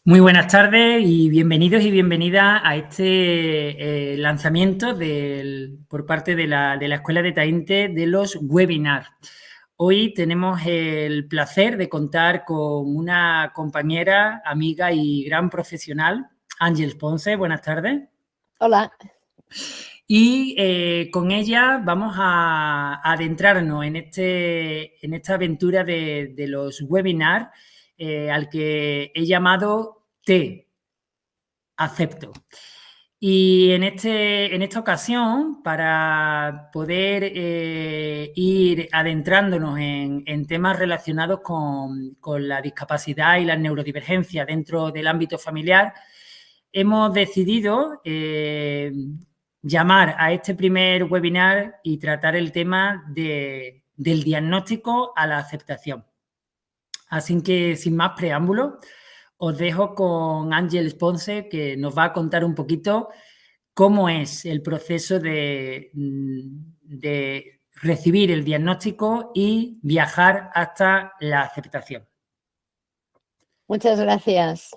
Muy buenas tardes y bienvenidos y bienvenidas a este lanzamiento por parte de la Escuela de Tainte de los webinars. Hoy tenemos el placer de contar con una compañera, amiga y gran profesional, Ángeles Ponce. Buenas tardes. Hola. Y con ella vamos a adentrarnos en esta aventura de los webinars al que he llamado T, acepto. Y en esta ocasión, para poder ir adentrándonos en temas relacionados con la discapacidad y las neurodivergencias dentro del ámbito familiar, hemos decidido llamar a este primer webinar y tratar el tema del diagnóstico a la aceptación. Así que, sin más preámbulos, os dejo con Ángeles Ponce, que nos va a contar un poquito cómo es el proceso de recibir el diagnóstico y viajar hasta la aceptación. Muchas gracias.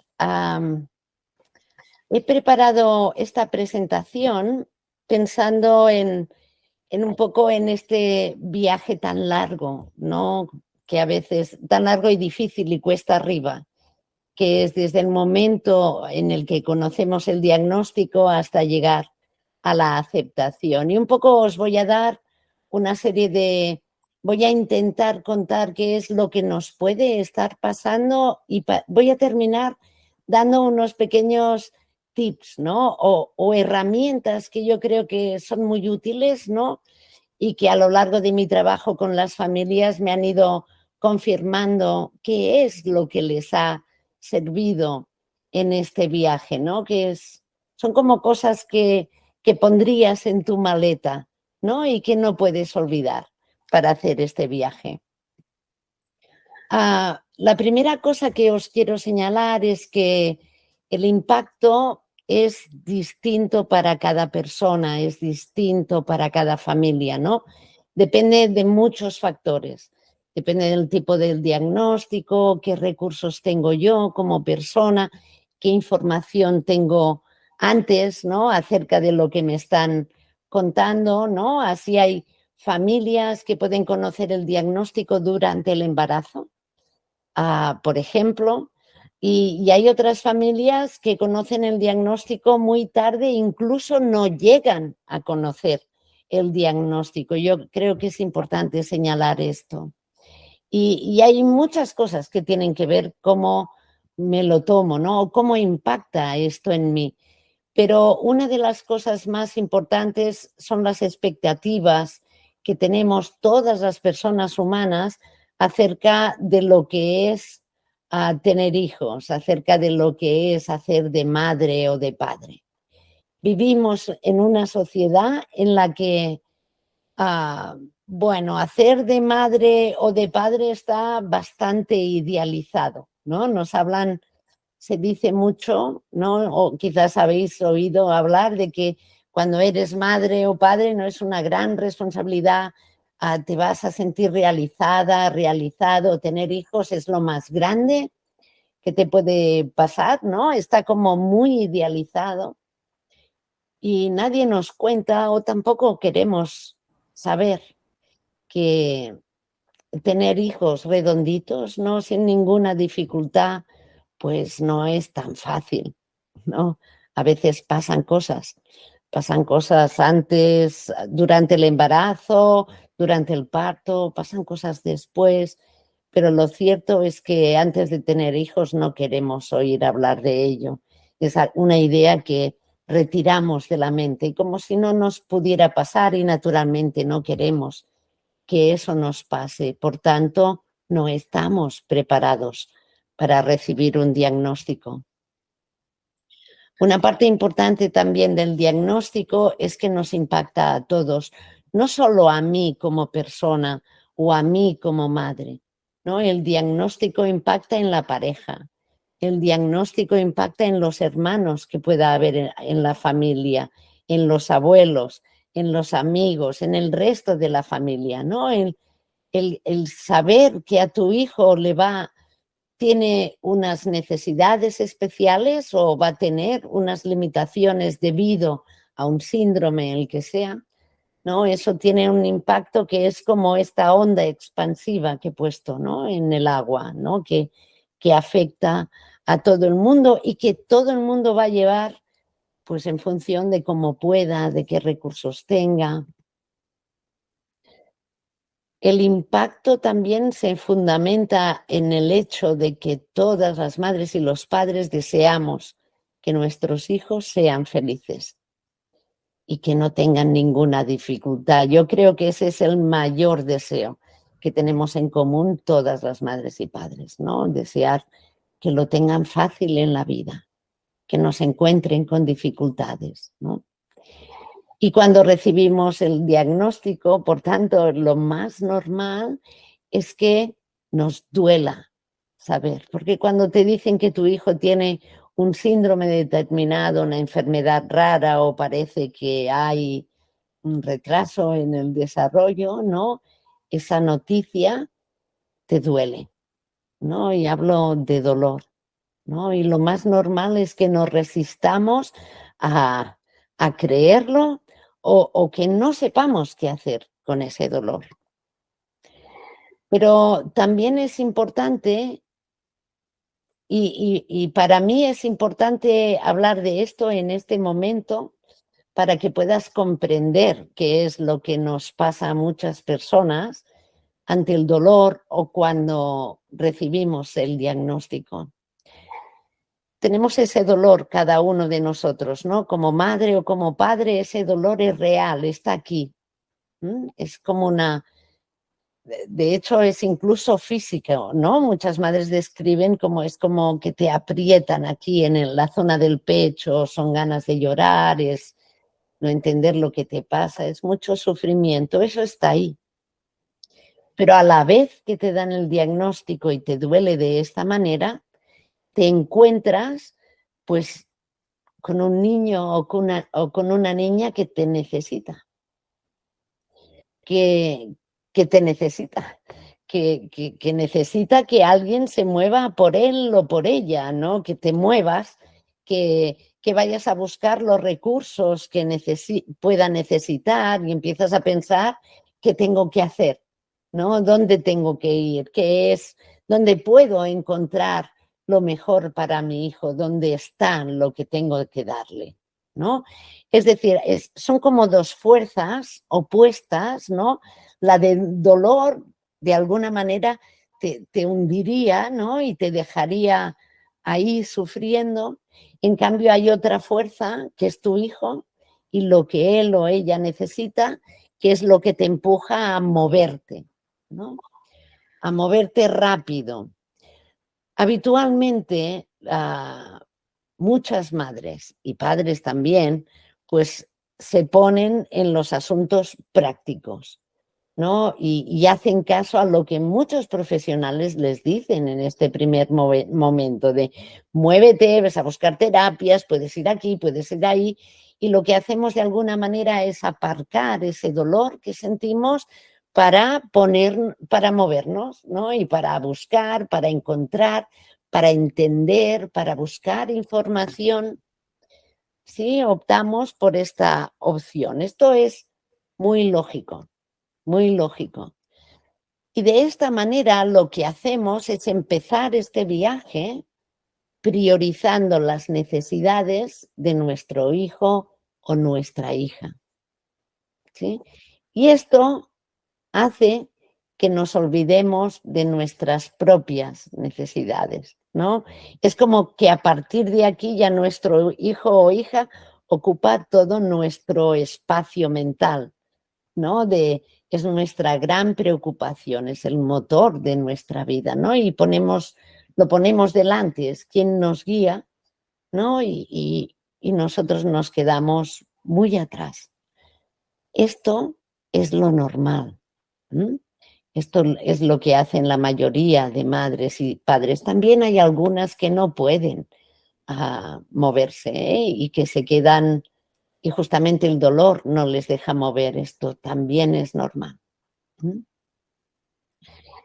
He preparado esta presentación pensando en un poco en este viaje tan largo, ¿no? Que a veces tan largo y difícil y cuesta arriba, que es desde el momento en el que conocemos el diagnóstico hasta llegar a la aceptación. Y un poco os voy a dar una serie voy a intentar contar qué es lo que nos puede estar pasando y voy a terminar dando unos pequeños tips, ¿no? O herramientas que yo creo que son muy útiles, ¿no? Y que a lo largo de mi trabajo con las familias me han ido confirmando qué es lo que les ha servido en este viaje, ¿no? Son como cosas que pondrías en tu maleta, ¿no? Y que no puedes olvidar para hacer este viaje. La primera cosa que os quiero señalar es que el impacto es distinto para cada persona, es distinto para cada familia, ¿no? Depende de muchos factores. Depende del tipo del diagnóstico, qué recursos tengo yo como persona, qué información tengo antes, ¿no? Acerca de lo que me están contando, ¿no? Así hay familias que pueden conocer el diagnóstico durante el embarazo, por ejemplo, y hay otras familias que conocen el diagnóstico muy tarde, incluso no llegan a conocer el diagnóstico. Yo creo que es importante señalar esto. Y hay muchas cosas que tienen que ver cómo me lo tomo, ¿no? O cómo impacta esto en mí. Pero una de las cosas más importantes son las expectativas que tenemos todas las personas humanas acerca de lo que es tener hijos, acerca de lo que es hacer de madre o de padre. Vivimos en una sociedad en la que, bueno, hacer de madre o de padre está bastante idealizado, ¿no? Se dice mucho, ¿no? O quizás habéis oído hablar de que cuando eres madre o padre no es una gran responsabilidad, te vas a sentir realizada, realizado. Tener hijos es lo más grande que te puede pasar, ¿no? Está como muy idealizado y nadie nos cuenta o tampoco queremos saber que tener hijos redonditos, ¿no? Sin ninguna dificultad, pues no es tan fácil, ¿no? A veces pasan cosas antes, durante el embarazo, durante el parto, pasan cosas después, pero lo cierto es que antes de tener hijos no queremos oír hablar de ello. Es una idea que retiramos de la mente y como si no nos pudiera pasar y naturalmente no queremos que eso nos pase. Por tanto, no estamos preparados para recibir un diagnóstico. Una parte importante también del diagnóstico es que nos impacta a todos, no solo a mí como persona o a mí como madre, ¿no? El diagnóstico impacta en la pareja, el diagnóstico impacta en los hermanos que pueda haber en la familia, en los abuelos, en los amigos, en el resto de la familia, ¿no? El saber que a tu hijo le va tiene unas necesidades especiales o va a tener unas limitaciones debido a un síndrome, el que sea, ¿no? Eso tiene un impacto que es como esta onda expansiva que he puesto, ¿no? En el agua, ¿no? Que afecta a todo el mundo y que todo el mundo va a llevar pues en función de cómo pueda, de qué recursos tenga. El impacto también se fundamenta en el hecho de que todas las madres y los padres deseamos que nuestros hijos sean felices y que no tengan ninguna dificultad. Yo creo que ese es el mayor deseo que tenemos en común todas las madres y padres, ¿no? Desear que lo tengan fácil en la vida, que no se encuentren con dificultades, ¿no? Y cuando recibimos el diagnóstico, por tanto, lo más normal es que nos duela saber, porque cuando te dicen que tu hijo tiene un síndrome determinado, una enfermedad rara o parece que hay un retraso en el desarrollo, ¿no? Esa noticia te duele, ¿no? Y hablo de dolor, ¿no? Y lo más normal es que nos resistamos a, a creerlo o que no sepamos qué hacer con ese dolor. Pero también es importante, y para mí es importante hablar de esto en este momento para que puedas comprender qué es lo que nos pasa a muchas personas ante el dolor o cuando recibimos el diagnóstico. Tenemos ese dolor cada uno de nosotros, ¿no? Como madre o como padre, ese dolor es real, está aquí. Es como una, de hecho es incluso físico, ¿no? Muchas madres describen como es como que te aprietan aquí en la zona del pecho, son ganas de llorar, es no entender lo que te pasa, es mucho sufrimiento, eso está ahí. Pero a la vez que te dan el diagnóstico y te duele de esta manera, te encuentras pues con un niño o con una niña que te necesita, que, que te necesita, que necesita que alguien se mueva por él o por ella, ¿no? Que te muevas, que vayas a buscar los recursos que pueda necesitar y empiezas a pensar qué tengo que hacer, ¿no? ¿Dónde tengo que ir? ¿Qué es? ¿Dónde puedo encontrar lo mejor para mi hijo? ¿Dónde está lo que tengo que darle? ¿No? Es decir, son como dos fuerzas opuestas, ¿no? La del dolor, de alguna manera, te hundiría, ¿no? Y te dejaría ahí sufriendo. En cambio, hay otra fuerza, que es tu hijo, y lo que él o ella necesita, que es lo que te empuja a moverte, ¿no? A moverte rápido. Habitualmente, muchas madres y padres también, pues se ponen en los asuntos prácticos, ¿no? Y hacen caso a lo que muchos profesionales les dicen en este primer momento de muévete, ves a buscar terapias, puedes ir aquí, puedes ir ahí. Y lo que hacemos de alguna manera es aparcar ese dolor que sentimos para movernos, ¿no? Y para buscar, para encontrar, para entender, para buscar información. Sí, optamos por esta opción. Esto es muy lógico, muy lógico. Y de esta manera lo que hacemos es empezar este viaje priorizando las necesidades de nuestro hijo o nuestra hija, ¿sí? Y esto hace que nos olvidemos de nuestras propias necesidades, ¿no? Es como que a partir de aquí ya nuestro hijo o hija ocupa todo nuestro espacio mental, ¿no? Es nuestra gran preocupación, es el motor de nuestra vida, ¿no? Y lo ponemos delante, es quien nos guía, ¿no? Y nosotros nos quedamos muy atrás. Esto es lo normal. Esto es lo que hacen la mayoría de madres y padres. También hay algunas que no pueden moverse, ¿eh? Y que se quedan, y justamente el dolor no les deja mover. Esto también es normal.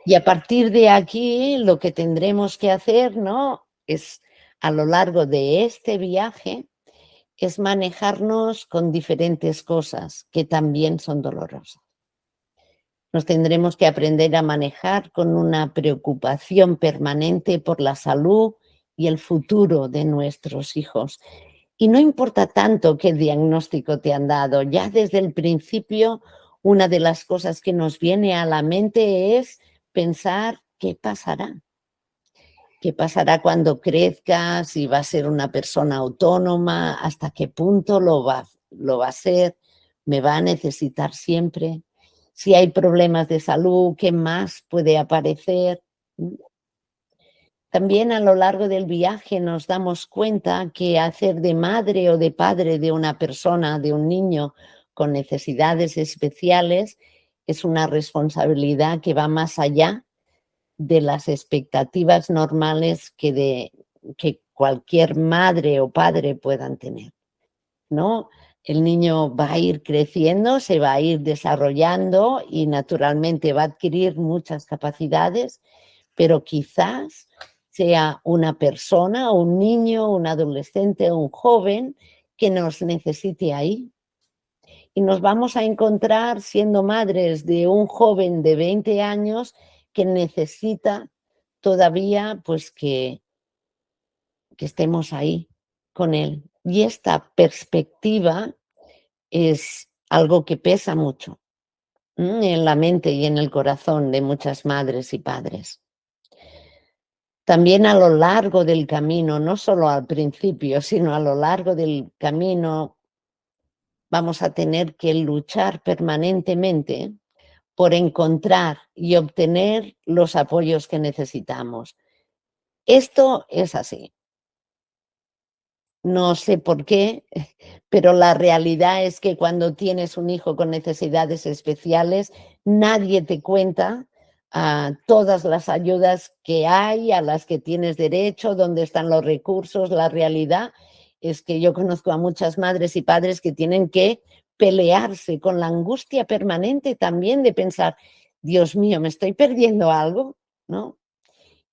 Y a partir de aquí lo que tendremos que hacer, ¿no?, es a lo largo de este viaje, es manejarnos con diferentes cosas que también son dolorosas. Nos tendremos que aprender a manejar con una preocupación permanente por la salud y el futuro de nuestros hijos. Y no importa tanto qué diagnóstico te han dado, ya desde el principio una de las cosas que nos viene a la mente es pensar qué pasará. ¿Qué pasará cuando crezca? Si va a ser una persona autónoma, hasta qué punto lo va a ser, me va a necesitar siempre. Si hay problemas de salud, ¿qué más puede aparecer? También a lo largo del viaje nos damos cuenta que hacer de madre o de padre de una persona, de un niño con necesidades especiales, es una responsabilidad que va más allá de las expectativas normales que cualquier madre o padre puedan tener, ¿no? El niño va a ir creciendo, se va a ir desarrollando y naturalmente va a adquirir muchas capacidades, pero quizás sea una persona, un niño, un adolescente, un joven que nos necesite ahí. Y nos vamos a encontrar siendo madres de un joven de 20 años que necesita todavía, pues, que estemos ahí con él. Y esta perspectiva es algo que pesa mucho, en la mente y en el corazón de muchas madres y padres. También a lo largo del camino, no solo al principio, sino a lo largo del camino, vamos a tener que luchar permanentemente por encontrar y obtener los apoyos que necesitamos. Esto es así. No sé por qué, pero la realidad es que cuando tienes un hijo con necesidades especiales, nadie te cuenta todas las ayudas que hay, a las que tienes derecho, dónde están los recursos. La realidad es que yo conozco a muchas madres y padres que tienen que pelearse con la angustia permanente también de pensar, Dios mío, ¿me estoy perdiendo algo? ¿No?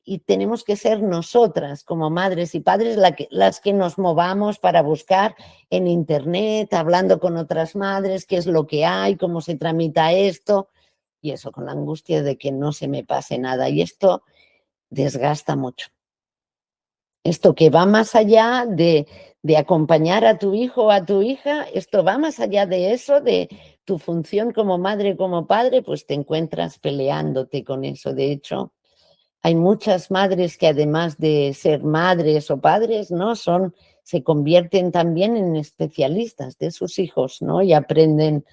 Y tenemos que ser nosotras, como madres y padres, las que nos movamos para buscar en internet, hablando con otras madres, qué es lo que hay, cómo se tramita esto, y eso con la angustia de que no se me pase nada. Y esto desgasta mucho. Esto que va más allá de acompañar a tu hijo o a tu hija, esto va más allá de eso, de tu función como madre, como padre, pues te encuentras peleándote con eso. De hecho, hay muchas madres que además de ser madres o padres, ¿no?, se convierten también en especialistas de sus hijos, ¿no? Y aprenden,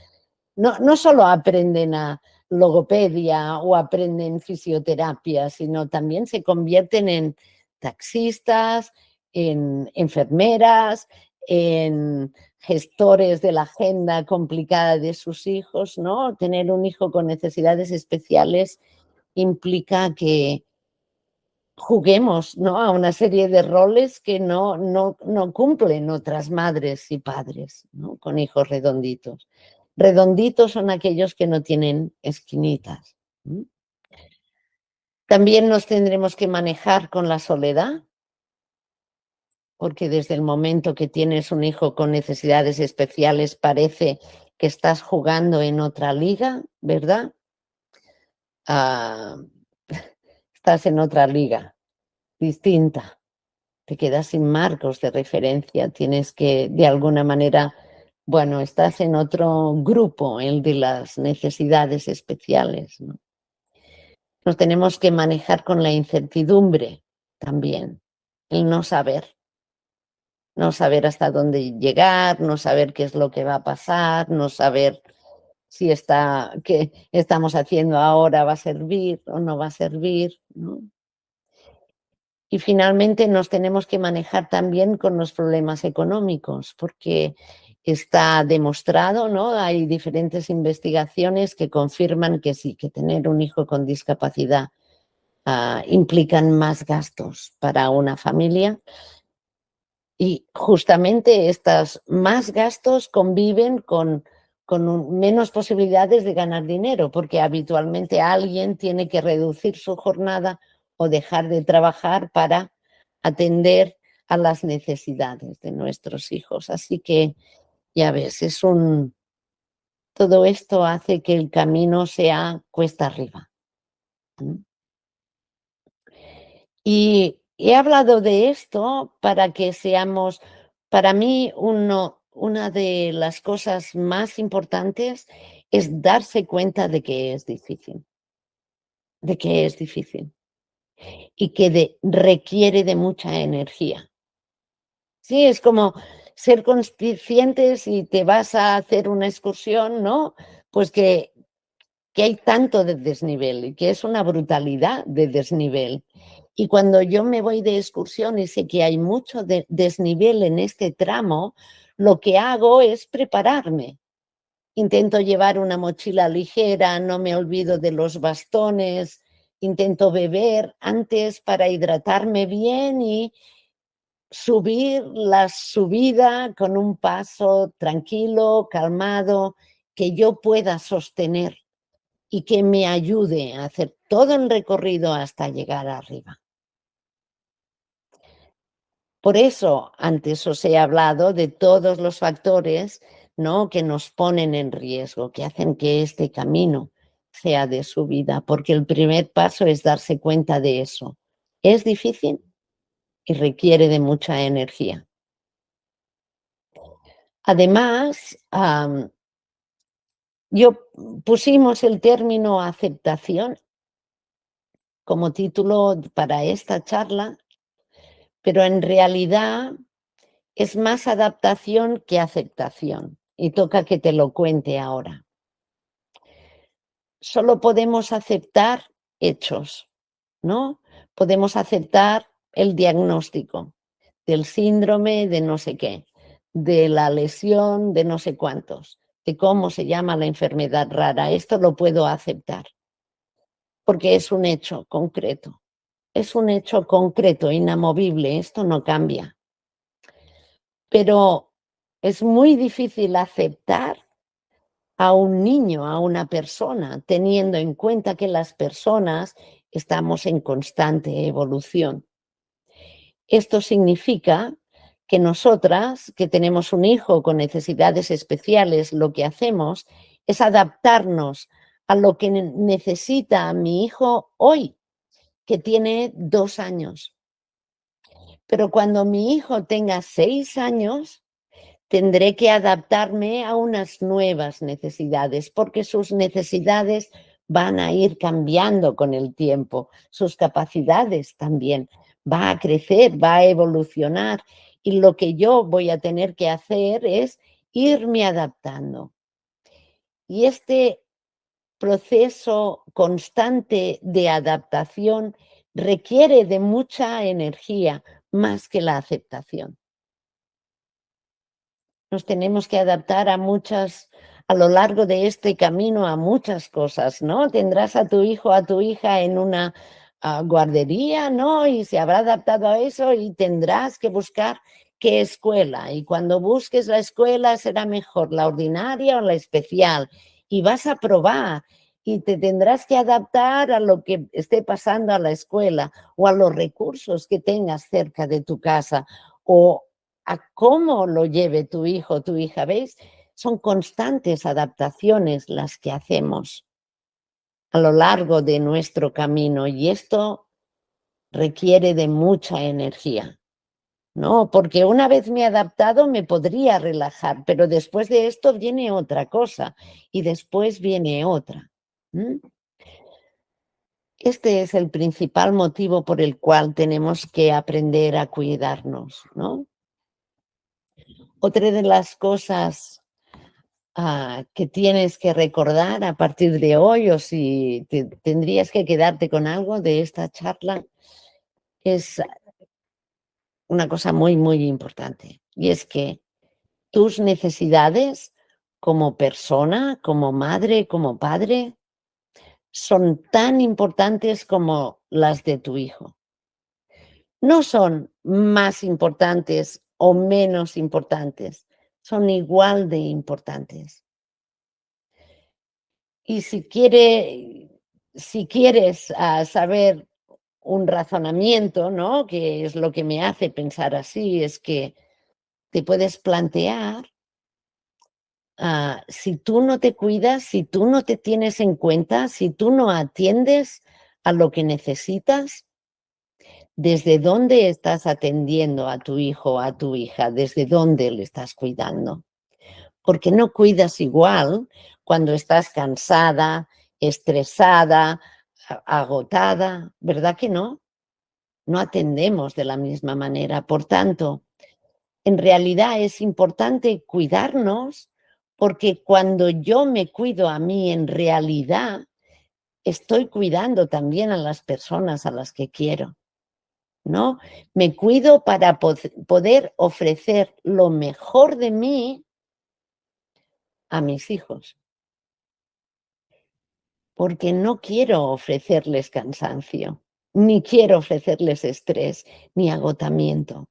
no solo aprenden a logopedia o aprenden fisioterapia, sino también se convierten en taxistas, en enfermeras, en gestores de la agenda complicada de sus hijos, ¿no? Tener un hijo con necesidades especiales implica que juguemos, ¿no?, a una serie de roles que no cumplen otras madres y padres, ¿no?, con hijos redonditos. Redonditos son aquellos que no tienen esquinitas. También nos tendremos que manejar con la soledad, porque desde el momento que tienes un hijo con necesidades especiales parece que estás jugando en otra liga, ¿verdad? Ah, estás en otra liga distinta. Te quedas sin marcos de referencia, tienes que, de alguna manera, bueno, estás en otro grupo, el de las necesidades especiales, ¿no? Nos tenemos que manejar con la incertidumbre también, el no saber hasta dónde llegar, no saber qué es lo que va a pasar, no saber si qué estamos haciendo ahora va a servir o no va a servir, ¿no? Y finalmente nos tenemos que manejar también con los problemas económicos, porque está demostrado, ¿no? Hay diferentes investigaciones que confirman que sí, que tener un hijo con discapacidad implican más gastos para una familia. Y justamente estos más gastos conviven con con menos posibilidades de ganar dinero, porque habitualmente alguien tiene que reducir su jornada o dejar de trabajar para atender a las necesidades de nuestros hijos. Así que, ya ves, todo esto hace que el camino sea cuesta arriba. Y he hablado de esto para que para mí, una de las cosas más importantes es darse cuenta de que es difícil, de que es difícil y que requiere de mucha energía. Sí, es como ser conscientes si te vas a hacer una excursión, ¿no? Pues que hay tanto de desnivel y que es una brutalidad de desnivel. Y cuando yo me voy de excursión y sé que hay mucho desnivel en este tramo, lo que hago es prepararme. Intento llevar una mochila ligera, no me olvido de los bastones, intento beber antes para hidratarme bien y subir la subida con un paso tranquilo, calmado, que yo pueda sostener y que me ayude a hacer todo el recorrido hasta llegar arriba. Por eso, antes os he hablado de todos los factores, ¿no?, que nos ponen en riesgo, que hacen que este camino sea de subida, porque el primer paso es darse cuenta de eso. Es difícil y requiere de mucha energía. Además, pusimos el término aceptación como título para esta charla, pero en realidad es más adaptación que aceptación, y toca que te lo cuente ahora. Solo podemos aceptar hechos, ¿no? Podemos aceptar el diagnóstico del síndrome de no sé qué, de la lesión de no sé cuántos, de cómo se llama la enfermedad rara. Esto lo puedo aceptar porque es un hecho concreto. Es un hecho concreto, inamovible, esto no cambia. Pero es muy difícil aceptar a un niño, a una persona, teniendo en cuenta que las personas estamos en constante evolución. Esto significa que nosotras, que tenemos un hijo con necesidades especiales, lo que hacemos es adaptarnos a lo que necesita mi hijo hoy, que tiene 2 años. Pero cuando mi hijo tenga 6 años, tendré que adaptarme a unas nuevas necesidades, porque sus necesidades van a ir cambiando con el tiempo, sus capacidades también. Va a crecer, va a evolucionar, y lo que yo voy a tener que hacer es irme adaptando. Y este proceso constante de adaptación requiere de mucha energía, más que la aceptación. Nos tenemos que adaptar a lo largo de este camino, a muchas cosas, ¿no? Tendrás a tu hijo, a tu hija en una guardería, ¿no? Y se habrá adaptado a eso y tendrás que buscar qué escuela. Y cuando busques la escuela será mejor la ordinaria o la especial. Y vas a probar y te tendrás que adaptar a lo que esté pasando a la escuela o a los recursos que tengas cerca de tu casa o a cómo lo lleve tu hijo o tu hija. ¿Veis? Son constantes adaptaciones las que hacemos a lo largo de nuestro camino, y esto requiere de mucha energía, ¿no? Porque una vez me he adaptado me podría relajar, pero después de esto viene otra cosa y después viene otra. Este es el principal motivo por el cual tenemos que aprender a cuidarnos, ¿no? Otra de las cosas que tienes que recordar a partir de hoy, o si tendrías que quedarte con algo de esta charla, es una cosa muy, muy importante. Y es que tus necesidades como persona, como madre, como padre, son tan importantes como las de tu hijo. No son más importantes o menos importantes, son igual de importantes. Y si quieres saber un razonamiento, ¿no? Que es lo que me hace pensar así, es que te puedes plantear, si tú no te cuidas, si tú no te tienes en cuenta, si tú no atiendes a lo que necesitas, ¿desde dónde estás atendiendo a tu hijo o a tu hija? ¿Desde dónde le estás cuidando? Porque no cuidas igual cuando estás cansada, estresada, agotada, ¿verdad que no? No atendemos de la misma manera. Por tanto, en realidad es importante cuidarnos porque cuando yo me cuido a mí, en realidad estoy cuidando también a las personas a las que quiero, ¿no? Me cuido para poder ofrecer lo mejor de mí a mis hijos, porque no quiero ofrecerles cansancio, ni quiero ofrecerles estrés, ni agotamiento.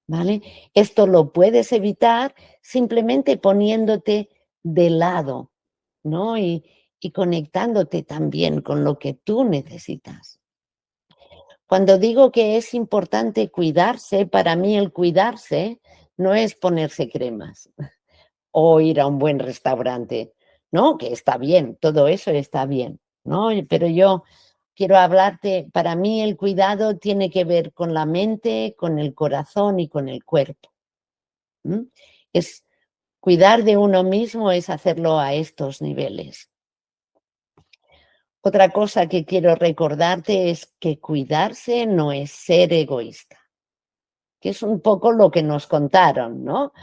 ¿Vale? Esto lo puedes evitar simplemente poniéndote de lado, ¿no? Y conectándote también con lo que tú necesitas. Cuando digo que es importante cuidarse, para mí el cuidarse no es ponerse cremas o ir a un buen restaurante, ¿no? Que está bien, todo eso está bien, ¿no? Pero yo quiero hablarte, para mí el cuidado tiene que ver con la mente, con el corazón y con el cuerpo. ¿M? Es cuidar de uno mismo es hacerlo a estos niveles. Otra cosa que quiero recordarte es que cuidarse no es ser egoísta, que es un poco lo que nos contaron, ¿no?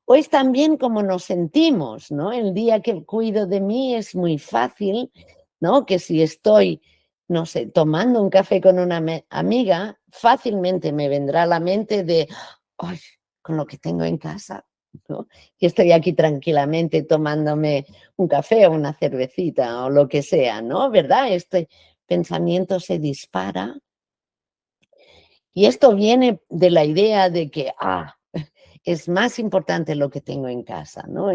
O es también como nos sentimos, ¿no? El día que cuido de mí es muy fácil, ¿no? Que si estoy, no sé, tomando un café con una amiga, fácilmente me vendrá a la mente de, ay, con lo que tengo en casa, ¿no? Que estoy aquí tranquilamente tomándome un café o una cervecita o lo que sea, ¿no? ¿Verdad? Este pensamiento se dispara y esto viene de la idea de que, es más importante lo que tengo en casa, ¿no?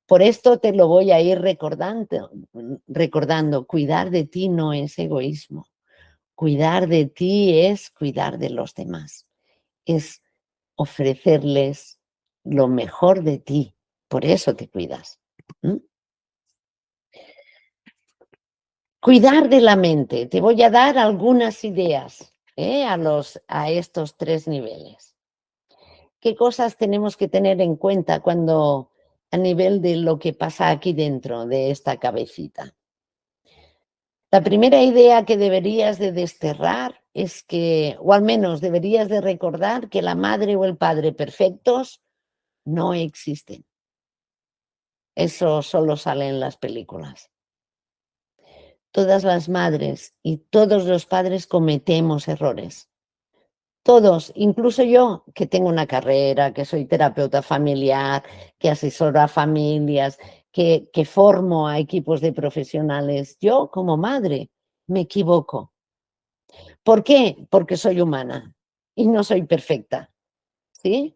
Por esto te lo voy a ir recordando, cuidar de ti no es egoísmo, cuidar de ti es cuidar de los demás, es ofrecerles lo mejor de ti, por eso te cuidas. ¿M? Cuidar de la mente, te voy a dar algunas ideas, a estos 3 niveles. ¿Qué cosas tenemos que tener en cuenta cuando a nivel de lo que pasa aquí dentro de esta cabecita? La primera idea que deberías de desterrar es que, o al menos deberías de recordar que la madre o el padre perfectos no existen. Eso solo sale en las películas. Todas las madres y todos los padres cometemos errores. Todos, incluso yo, que tengo una carrera, que soy terapeuta familiar, que asesoro a familias, que formo a equipos de profesionales, yo como madre me equivoco. ¿Por qué? Porque soy humana y no soy perfecta, ¿sí?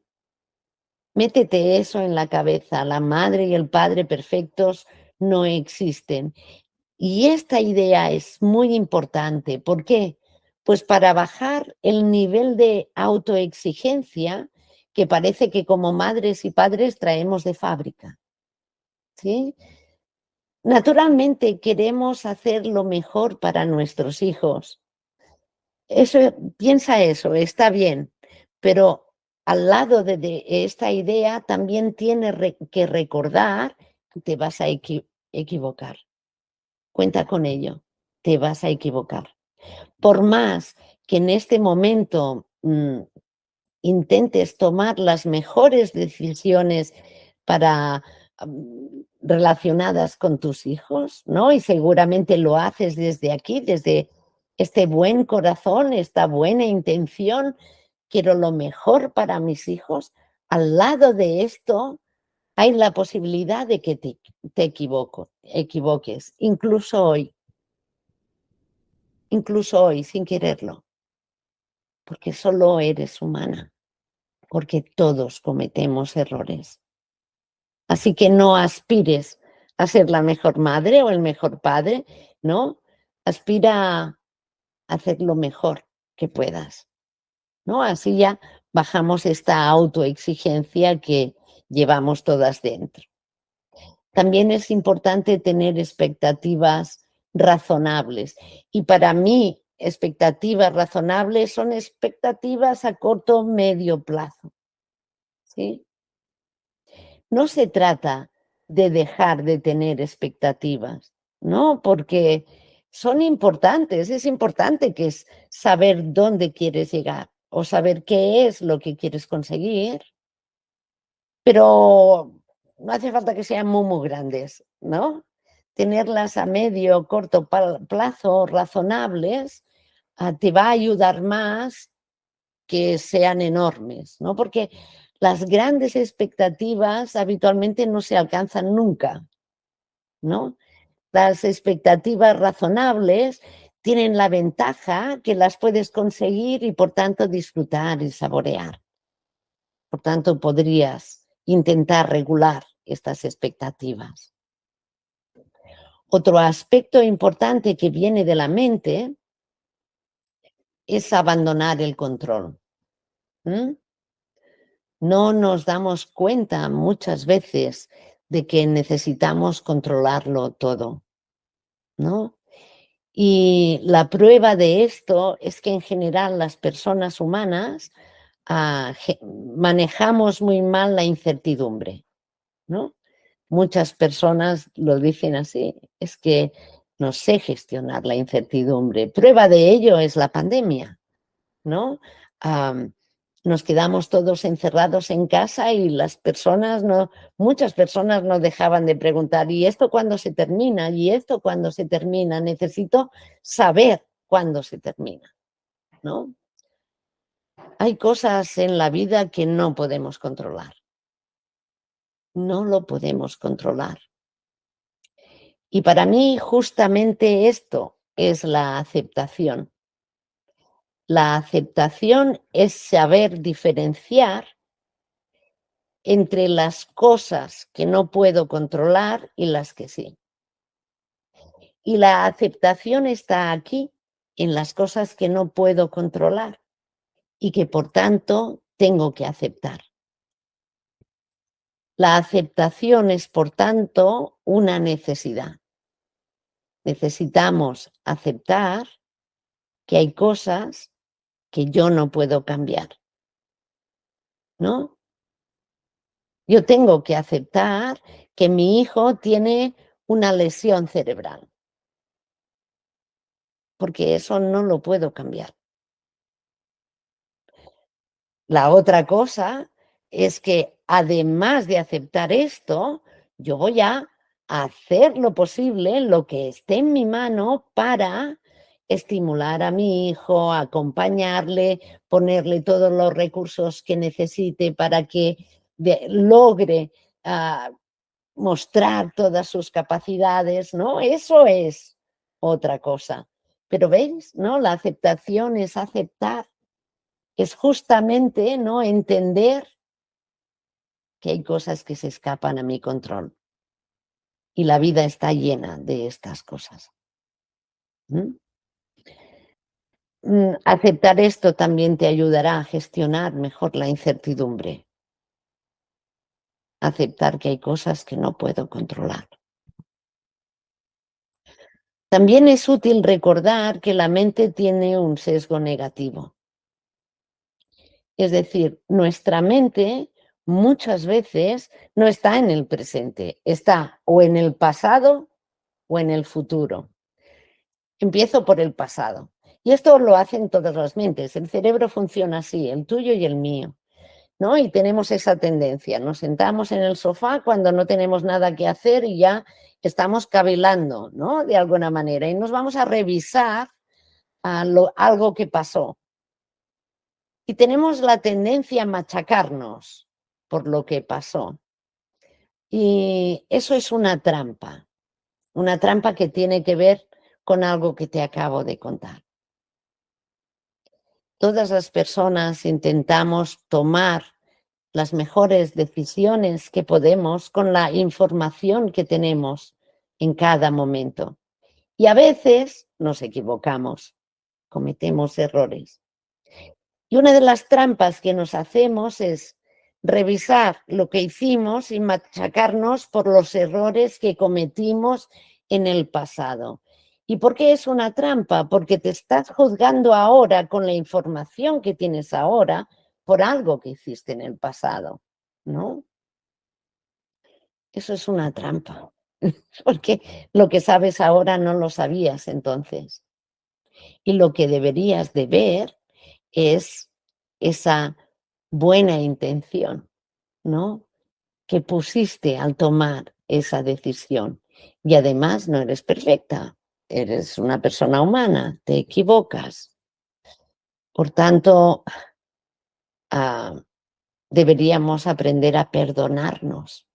Métete eso en la cabeza, la madre y el padre perfectos no existen. Y esta idea es muy importante. ¿Por qué? Pues para bajar el nivel de autoexigencia que parece que como madres y padres traemos de fábrica, ¿sí? Naturalmente queremos hacer lo mejor para nuestros hijos. Eso, piensa eso, está bien, pero al lado de esta idea también tienes que recordar que te vas a equivocar. Cuenta con ello, te vas a equivocar. Por más que en este momento intentes tomar las mejores decisiones para relacionadas con tus hijos, ¿no? Y seguramente lo haces desde aquí, desde este buen corazón, esta buena intención, quiero lo mejor para mis hijos. Al lado de esto hay la posibilidad de que te equivoques, incluso hoy, sin quererlo, porque solo eres humana, porque todos cometemos errores. Así que no aspires a ser la mejor madre o el mejor padre, ¿no? Aspira a hacer lo mejor que puedas, ¿no? Así ya bajamos esta autoexigencia que llevamos todas dentro. También es importante tener expectativas razonables. Y para mí, expectativas razonables son expectativas a corto o medio plazo, ¿sí? No se trata de dejar de tener expectativas, ¿no? Porque son importantes, es importante que es saber dónde quieres llegar o saber qué es lo que quieres conseguir, pero no hace falta que sean muy, muy grandes, ¿no? Tenerlas a medio, corto plazo, razonables, te va a ayudar más que sean enormes, ¿no? Porque las grandes expectativas habitualmente no se alcanzan nunca, ¿no? Las expectativas razonables tienen la ventaja que las puedes conseguir y por tanto disfrutar y saborear. Por tanto, podrías intentar regular estas expectativas. Otro aspecto importante que viene de la mente es abandonar el control. ¿M? No nos damos cuenta muchas veces de que necesitamos controlarlo todo, ¿no? Y la prueba de esto es que en general las personas humanas manejamos muy mal la incertidumbre, ¿no? Muchas personas lo dicen así, es que no sé gestionar la incertidumbre. Prueba de ello es la pandemia, ¿no? Am, Nos quedamos todos encerrados en casa y las personas no, muchas personas no dejaban de preguntar, ¿y esto cuándo se termina? ¿Y esto cuándo se termina? Necesito saber cuándo se termina, ¿no? Hay cosas en la vida que no podemos controlar, no lo podemos controlar. Y para mí justamente esto es la aceptación. La aceptación es saber diferenciar entre las cosas que no puedo controlar y las que sí. Y la aceptación está aquí, en las cosas que no puedo controlar y que por tanto tengo que aceptar. La aceptación es por tanto una necesidad. Necesitamos aceptar que hay cosas que yo no puedo cambiar, ¿no? Yo tengo que aceptar que mi hijo tiene una lesión cerebral, porque eso no lo puedo cambiar. La otra cosa es que además de aceptar esto, yo voy a hacer lo posible, lo que esté en mi mano para estimular a mi hijo, acompañarle, ponerle todos los recursos que necesite para que logre ah, mostrar todas sus capacidades, ¿no? Eso es otra cosa. Pero veis, ¿no? La aceptación es aceptar, es justamente, ¿no? Entender que hay cosas que se escapan a mi control y la vida está llena de estas cosas. ¿M? Aceptar esto también te ayudará a gestionar mejor la incertidumbre. Aceptar que hay cosas que no puedo controlar. También es útil recordar que la mente tiene un sesgo negativo. Es decir, nuestra mente muchas veces no está en el presente, está o en el pasado o en el futuro. Empiezo por el pasado. Y esto lo hacen todas las mentes. El cerebro funciona así, el tuyo y el mío, ¿no? Y tenemos esa tendencia. Nos sentamos en el sofá cuando no tenemos nada que hacer y ya estamos cavilando, ¿no? De alguna manera. Y nos vamos a revisar algo que pasó. Y tenemos la tendencia a machacarnos por lo que pasó. Y eso es una trampa que tiene que ver con algo que te acabo de contar. Todas las personas intentamos tomar las mejores decisiones que podemos con la información que tenemos en cada momento. Y a veces nos equivocamos, cometemos errores. Y una de las trampas que nos hacemos es revisar lo que hicimos y machacarnos por los errores que cometimos en el pasado. ¿Y por qué es una trampa? Porque te estás juzgando ahora con la información que tienes ahora por algo que hiciste en el pasado, ¿no? Eso es una trampa, porque lo que sabes ahora no lo sabías entonces. Y lo que deberías de ver es esa buena intención, ¿no? Que pusiste al tomar esa decisión. Y además no eres perfecta, eres una persona humana, te equivocas. Por tanto, deberíamos aprender a perdonarnos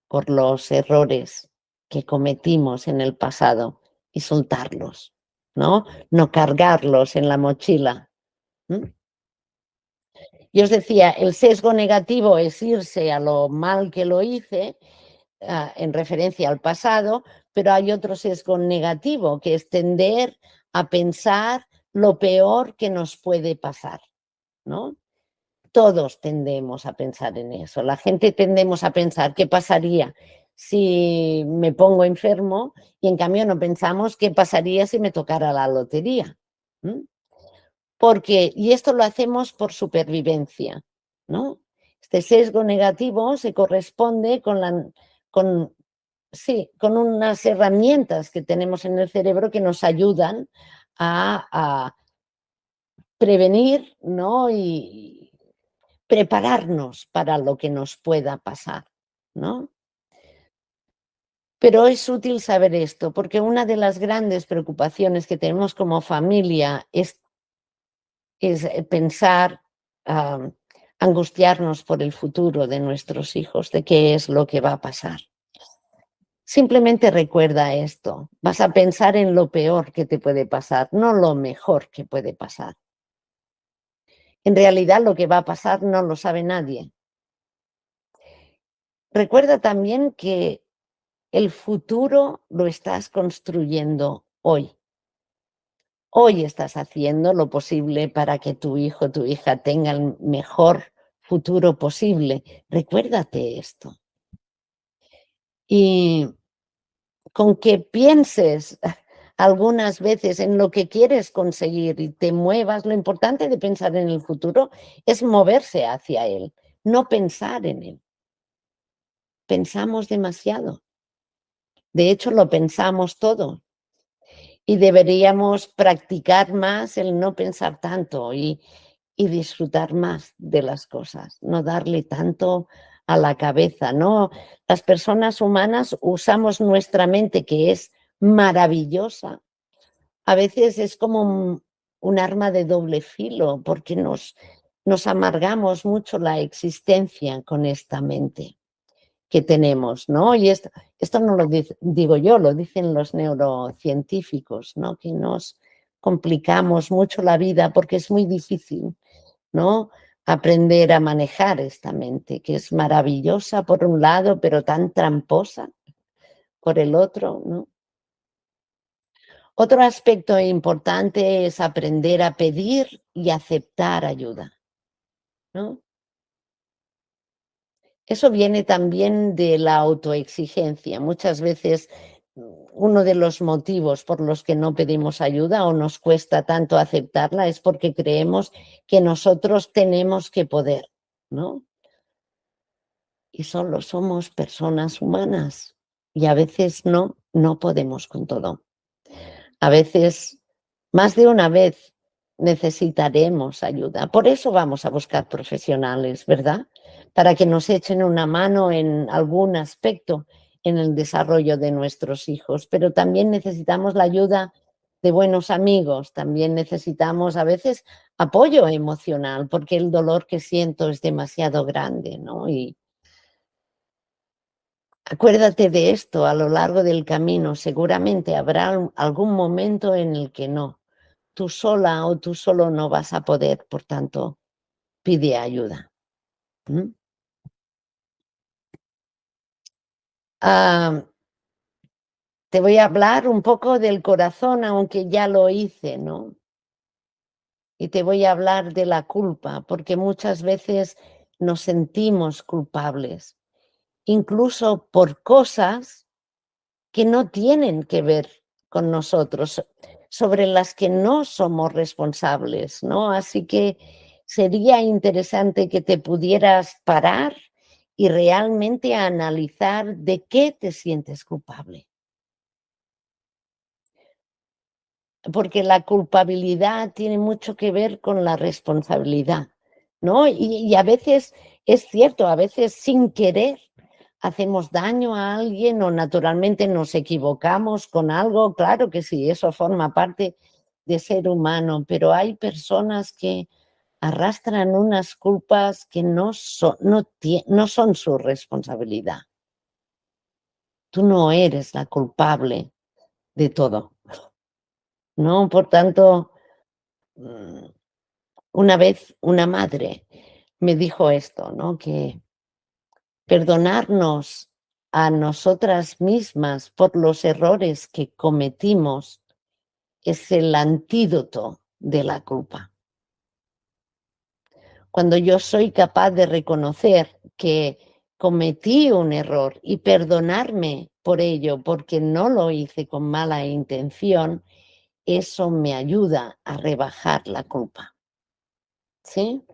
por los errores que cometimos en el pasado y soltarlos, ¿no? No cargarlos en la mochila. Yo os decía, el sesgo negativo es irse a lo mal que lo hice, en referencia al pasado, pero hay otro sesgo negativo, que es tender a pensar lo peor que nos puede pasar, ¿no? Todos tendemos a pensar en eso. La gente tendemos a pensar qué pasaría si me pongo enfermo y en cambio no pensamos qué pasaría si me tocara la lotería. Porque, y esto lo hacemos por supervivencia, ¿no? Este sesgo negativo se corresponde con, sí, con unas herramientas que tenemos en el cerebro que nos ayudan a prevenir, ¿no? Y prepararnos para lo que nos pueda pasar, ¿no? Pero es útil saber esto, porque una de las grandes preocupaciones que tenemos como familia es pensar, angustiarnos por el futuro de nuestros hijos, de qué es lo que va a pasar. Simplemente recuerda esto, vas a pensar en lo peor que te puede pasar, no lo mejor que puede pasar. En realidad lo que va a pasar no lo sabe nadie. Recuerda también que el futuro lo estás construyendo hoy. Hoy estás haciendo lo posible para que tu hijo o tu hija tenga el mejor futuro posible. Recuérdate esto. Y con que pienses algunas veces en lo que quieres conseguir y te muevas, lo importante de pensar en el futuro es moverse hacia él, no pensar en él. Pensamos demasiado. De hecho, lo pensamos todo. Y deberíamos practicar más el no pensar tanto y disfrutar más de las cosas, no darle tanto a la cabeza, ¿no? Las personas humanas usamos nuestra mente, que es maravillosa. A veces es como un arma de doble filo, porque nos amargamos mucho la existencia con esta mente que tenemos, ¿no? Y esto no lo digo yo, lo dicen los neurocientíficos, ¿no? Que nos complicamos mucho la vida porque es muy difícil, ¿no? Aprender a manejar esta mente, que es maravillosa por un lado, pero tan tramposa por el otro, ¿no? Otro aspecto importante es aprender a pedir y aceptar ayuda, ¿no? Eso viene también de la autoexigencia. Muchas veces uno de los motivos por los que no pedimos ayuda o nos cuesta tanto aceptarla es porque creemos que nosotros tenemos que poder, ¿no? Y solo somos personas humanas y a veces no podemos con todo. A veces, más de una vez, necesitaremos ayuda. Por eso vamos a buscar profesionales, ¿verdad? Para que nos echen una mano en algún aspecto en el desarrollo de nuestros hijos. Pero también necesitamos la ayuda de buenos amigos, también necesitamos a veces apoyo emocional, porque el dolor que siento es demasiado grande, ¿no? Y acuérdate de esto a lo largo del camino. Seguramente habrá algún momento en el que no. Tú sola o tú solo no vas a poder, por tanto, pide ayuda. ¿Mm? Ah, te voy a hablar un poco del corazón, aunque ya lo hice, ¿no? Y te voy a hablar de la culpa, porque muchas veces nos sentimos culpables, incluso por cosas que no tienen que ver con nosotros, sobre las que no somos responsables, ¿no? Así que sería interesante que te pudieras parar y realmente analizar de qué te sientes culpable. Porque la culpabilidad tiene mucho que ver con la responsabilidad, ¿no? Y a veces es cierto, a veces sin querer hacemos daño a alguien o naturalmente nos equivocamos con algo, claro que sí, eso forma parte de ser humano, pero hay personas que arrastran unas culpas que no son su responsabilidad. Tú no eres la culpable de todo, ¿no? Por tanto, mm, una vez una madre me dijo esto, ¿no? Que perdonarnos a nosotras mismas por los errores que cometimos es el antídoto de la culpa. Cuando yo soy capaz de reconocer que cometí un error y perdonarme por ello, porque no lo hice con mala intención, eso me ayuda a rebajar la culpa. ¿Sí?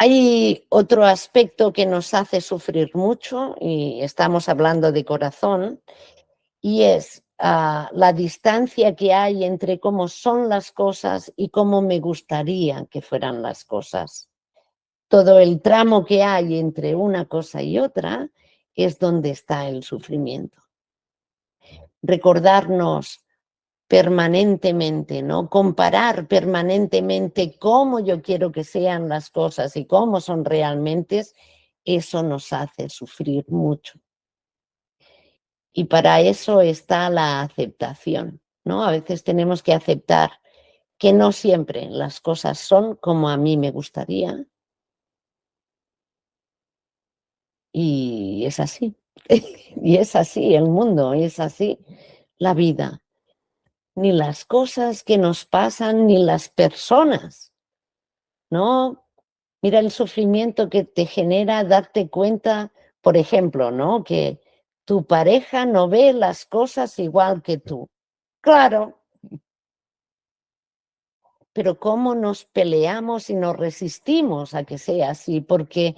Hay otro aspecto que nos hace sufrir mucho, y estamos hablando de corazón, y es la distancia que hay entre cómo son las cosas y cómo me gustaría que fueran las cosas. Todo el tramo que hay entre una cosa y otra es donde está el sufrimiento. Recordarnos permanentemente, ¿no? Comparar permanentemente cómo yo quiero que sean las cosas y cómo son realmente, eso nos hace sufrir mucho. Y para eso está la aceptación, ¿no? A veces tenemos que aceptar que no siempre las cosas son como a mí me gustaría y es así. Y es así el mundo, es así la vida. Ni las cosas que nos pasan, ni las personas, ¿no? Mira el sufrimiento que te genera darte cuenta, por ejemplo, ¿no? Que tu pareja no ve las cosas igual que tú. Claro, pero cómo nos peleamos y nos resistimos a que sea así, porque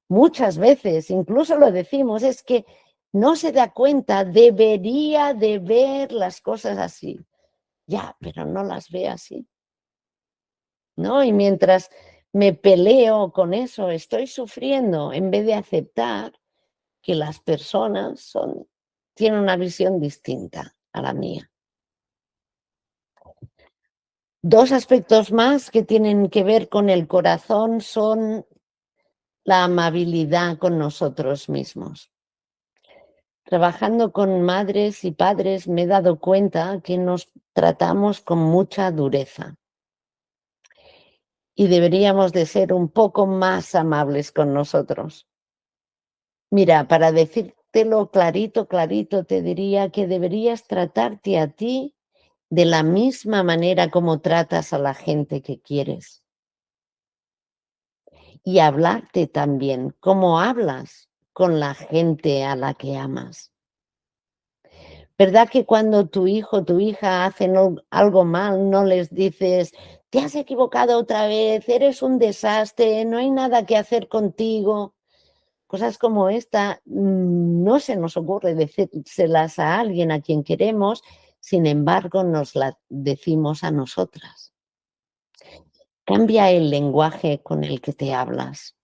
muchas veces, incluso lo decimos, es que no se da cuenta, debería de ver las cosas así. Ya, pero no las ve así, ¿no? Y mientras me peleo con eso, estoy sufriendo en vez de aceptar que las personas tienen una visión distinta a la mía. Dos aspectos más que tienen que ver con el corazón son la amabilidad con nosotros mismos. Trabajando con madres y padres me he dado cuenta que nos tratamos con mucha dureza y deberíamos de ser un poco más amables con nosotros. Mira, para decírtelo clarito, clarito, te diría que deberías tratarte a ti de la misma manera como tratas a la gente que quieres y hablarte también como hablas con la gente a la que amas. ¿Verdad que cuando tu hijo o tu hija hacen algo mal, no les dices, te has equivocado otra vez, eres un desastre, no hay nada que hacer contigo? Cosas como esta no se nos ocurre decírselas a alguien a quien queremos, sin embargo nos las decimos a nosotras. Cambia el lenguaje con el que te hablas.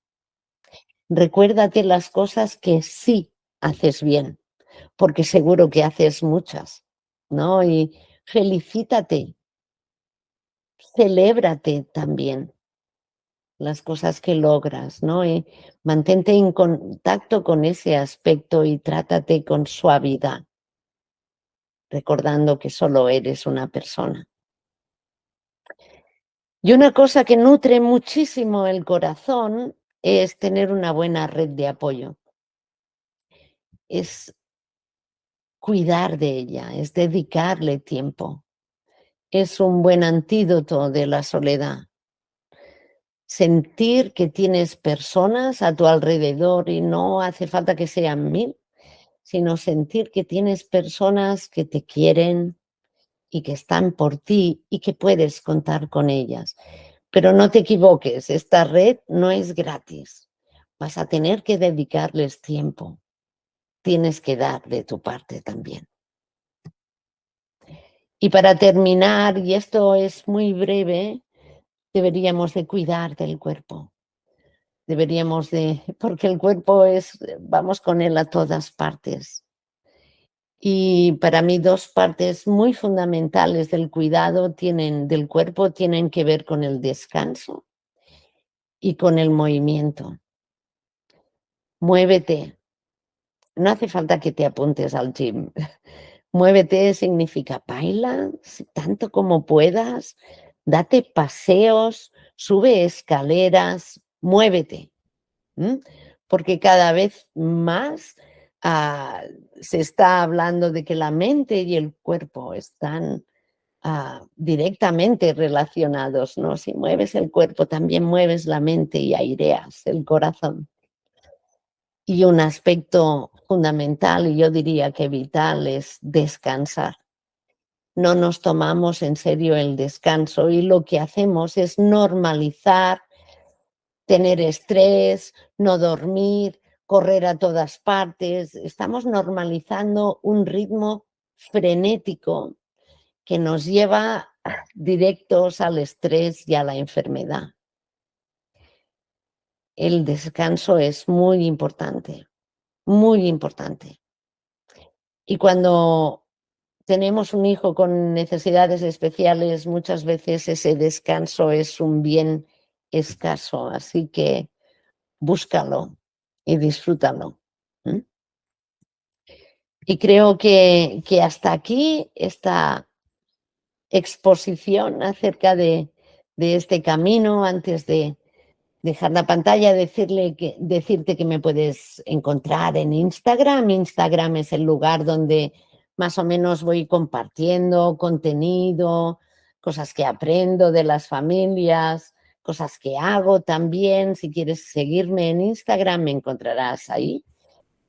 Recuérdate las cosas que sí haces bien, porque seguro que haces muchas, ¿no? Y felicítate, celébrate también las cosas que logras, ¿no? Y mantente en contacto con ese aspecto y trátate con suavidad, recordando que solo eres una persona. Y una cosa que nutre muchísimo el corazón es tener una buena red de apoyo, es cuidar de ella, es dedicarle tiempo. Es un buen antídoto de la soledad. Sentir que tienes personas a tu alrededor y no hace falta que sean 1000, sino sentir que tienes personas que te quieren y que están por ti y que puedes contar con ellas. Pero no te equivoques, esta red no es gratis. Vas a tener que dedicarles tiempo. Tienes que dar de tu parte también. Y para terminar, y esto es muy breve, deberíamos de cuidar del cuerpo. Deberíamos de, porque el cuerpo es, vamos con él a todas partes. Y para mí 2 partes muy fundamentales del cuidado del cuerpo tienen que ver con el descanso y con el movimiento. Muévete. No hace falta que te apuntes al gym. Muévete significa baila tanto como puedas, date paseos, sube escaleras, muévete. Porque cada vez más se está hablando de que la mente y el cuerpo están directamente relacionados, ¿no? Si mueves el cuerpo, también mueves la mente y aireas el corazón. Y un aspecto fundamental, y yo diría que vital, es descansar. No nos tomamos en serio el descanso y lo que hacemos es normalizar tener estrés, no dormir, correr a todas partes. Estamos normalizando un ritmo frenético que nos lleva directos al estrés y a la enfermedad. El descanso es muy importante, muy importante. Y cuando tenemos un hijo con necesidades especiales, muchas veces ese descanso es un bien escaso, así que búscalo y disfrútalo. Y creo que hasta aquí esta exposición acerca de este camino. Antes de dejar la pantalla, decirte que me puedes encontrar en Instagram. Instagram es el lugar donde más o menos voy compartiendo contenido, cosas que aprendo de las familias, cosas que hago también. Si quieres seguirme en Instagram, me encontrarás ahí.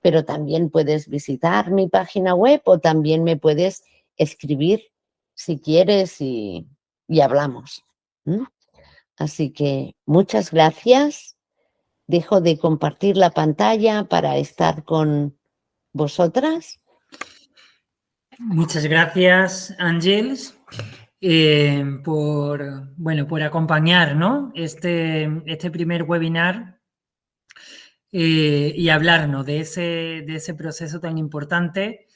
Pero también puedes visitar mi página web o también me puedes escribir si quieres y hablamos. Así que muchas gracias. Dejo de compartir la pantalla para estar con vosotras. Muchas gracias, Ángeles, por acompañar, ¿no? este primer webinar y hablarnos de ese proceso tan importante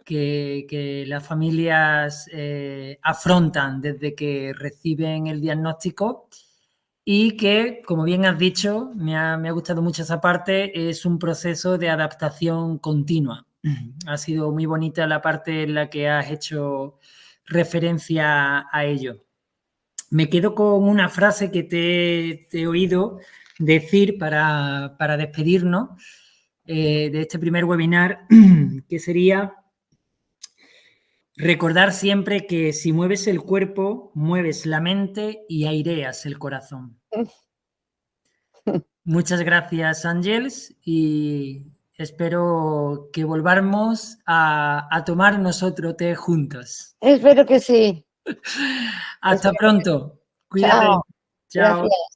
que las familias afrontan desde que reciben el diagnóstico y que, como bien has dicho, me ha gustado mucho esa parte, es un proceso de adaptación continua. Ha sido muy bonita la parte en la que has hecho referencia a ello. Me quedo con una frase que te he oído decir para despedirnos de este primer webinar, que sería recordar siempre que si mueves el cuerpo, mueves la mente y aireas el corazón. Muchas gracias, Ángeles, y espero que volvamos a tomarnos otro té juntos. Espero que sí. Hasta pronto. Cuídate. Chao. Chao. Gracias.